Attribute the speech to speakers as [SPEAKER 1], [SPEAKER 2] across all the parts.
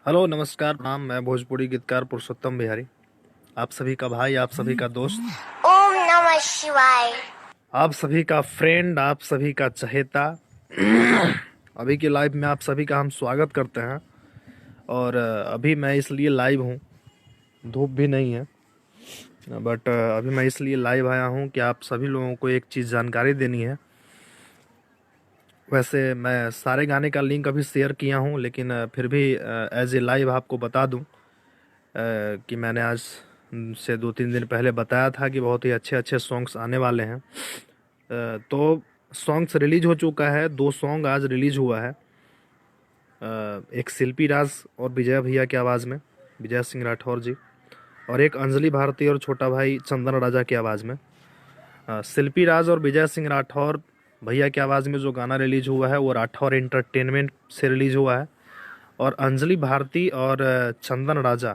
[SPEAKER 1] Hello नमस्कार प्रणाम। मैं भोजपुरी गीतकार पुरुषोत्तम बिहारी, आप सभी का भाई, आप सभी का दोस्त,
[SPEAKER 2] ओम नमः शिवाय।
[SPEAKER 1] आप सभी का फ्रेंड, आप सभी का चहेता। अभी की लाइव में आप सभी का हम स्वागत करते हैं। और अभी मैं इसलिए लाइव हूँ, धूप भी नहीं है, बट अभी मैं इसलिए लाइव आया हूँ कि आप सभी लोगों को एक चीज़ जानकारी देनी है। वैसे मैं सारे गाने का लिंक अभी शेयर किया हूँ, लेकिन फिर भी एज ए लाइव आपको बता दूँ कि मैंने आज से 2-3 दिन पहले बताया था कि बहुत ही अच्छे अच्छे सॉन्ग्स आने वाले हैं। तो सॉन्ग्स रिलीज हो चुका है, 2 सॉन्ग आज रिलीज हुआ है। एक शिल्पी राज और विजय भैया की आवाज़ में, विजय सिंह राठौर जी, और एक अंजलि भारती और छोटा भाई चंदन राजा की आवाज़ में। शिल्पी राज और विजय सिंह राठौर भैया की आवाज़ में जो गाना रिलीज हुआ है वो राठौर एंटरटेनमेंट से रिलीज हुआ है। और अंजलि भारती और चंदन राजा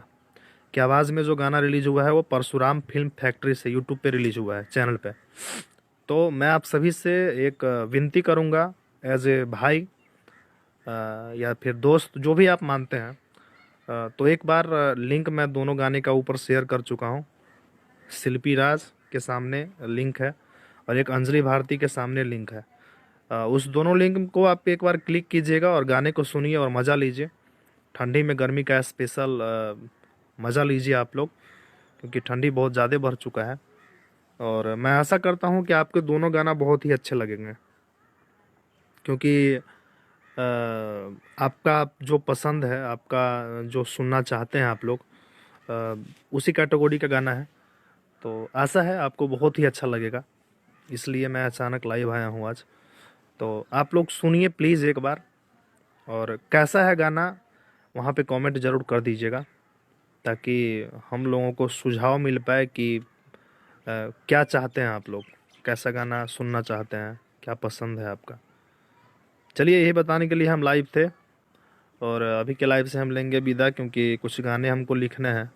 [SPEAKER 1] की आवाज़ में जो गाना रिलीज हुआ है वो परशुराम फिल्म फैक्ट्री से यूट्यूब पे रिलीज हुआ है, चैनल पे। तो मैं आप सभी से एक विनती करूंगा, एज ए भाई या फिर दोस्त, जो भी आप मानते हैं, तो एक बार लिंक मैं दोनों गाने का ऊपर शेयर कर चुका हूँ। शिल्पी राज के सामने लिंक है और एक अंजलि भारती के सामने लिंक है। उस दोनों लिंक को आप एक बार क्लिक कीजिएगा और गाने को सुनिए और मज़ा लीजिए। ठंडी में गर्मी का स्पेशल मज़ा लीजिए आप लोग, क्योंकि ठंडी बहुत ज़्यादा बढ़ चुका है। और मैं आशा करता हूँ कि आपके दोनों गाना बहुत ही अच्छे लगेंगे, क्योंकि आपका जो पसंद है, आपका जो सुनना चाहते हैं आप लोग, उसी कैटेगरी का गाना है। तो आशा है आपको बहुत ही अच्छा लगेगा, इसलिए मैं अचानक लाइव आया हूँ आज। तो आप लोग सुनिए प्लीज़ एक बार, और कैसा है गाना वहाँ पे कमेंट ज़रूर कर दीजिएगा, ताकि हम लोगों को सुझाव मिल पाए कि क्या चाहते हैं आप लोग, कैसा गाना सुनना चाहते हैं, क्या पसंद है आपका। चलिए, यही बताने के लिए हम लाइव थे, और अभी के लाइव से हम लेंगे विदा, क्योंकि कुछ गाने हमको लिखने हैं,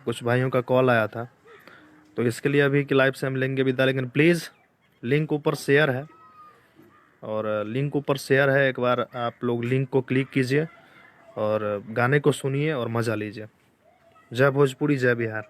[SPEAKER 1] कुछ भाइयों का कॉल आया था, तो इसके लिए अभी के लाइव से हम लेंगे विदा। लेकिन प्लीज़ लिंक ऊपर शेयर है, और लिंक ऊपर शेयर है, एक बार आप लोग लिंक को क्लिक कीजिए और गाने को सुनिए और मज़ा लीजिए। जय भोजपुरी, जय बिहार।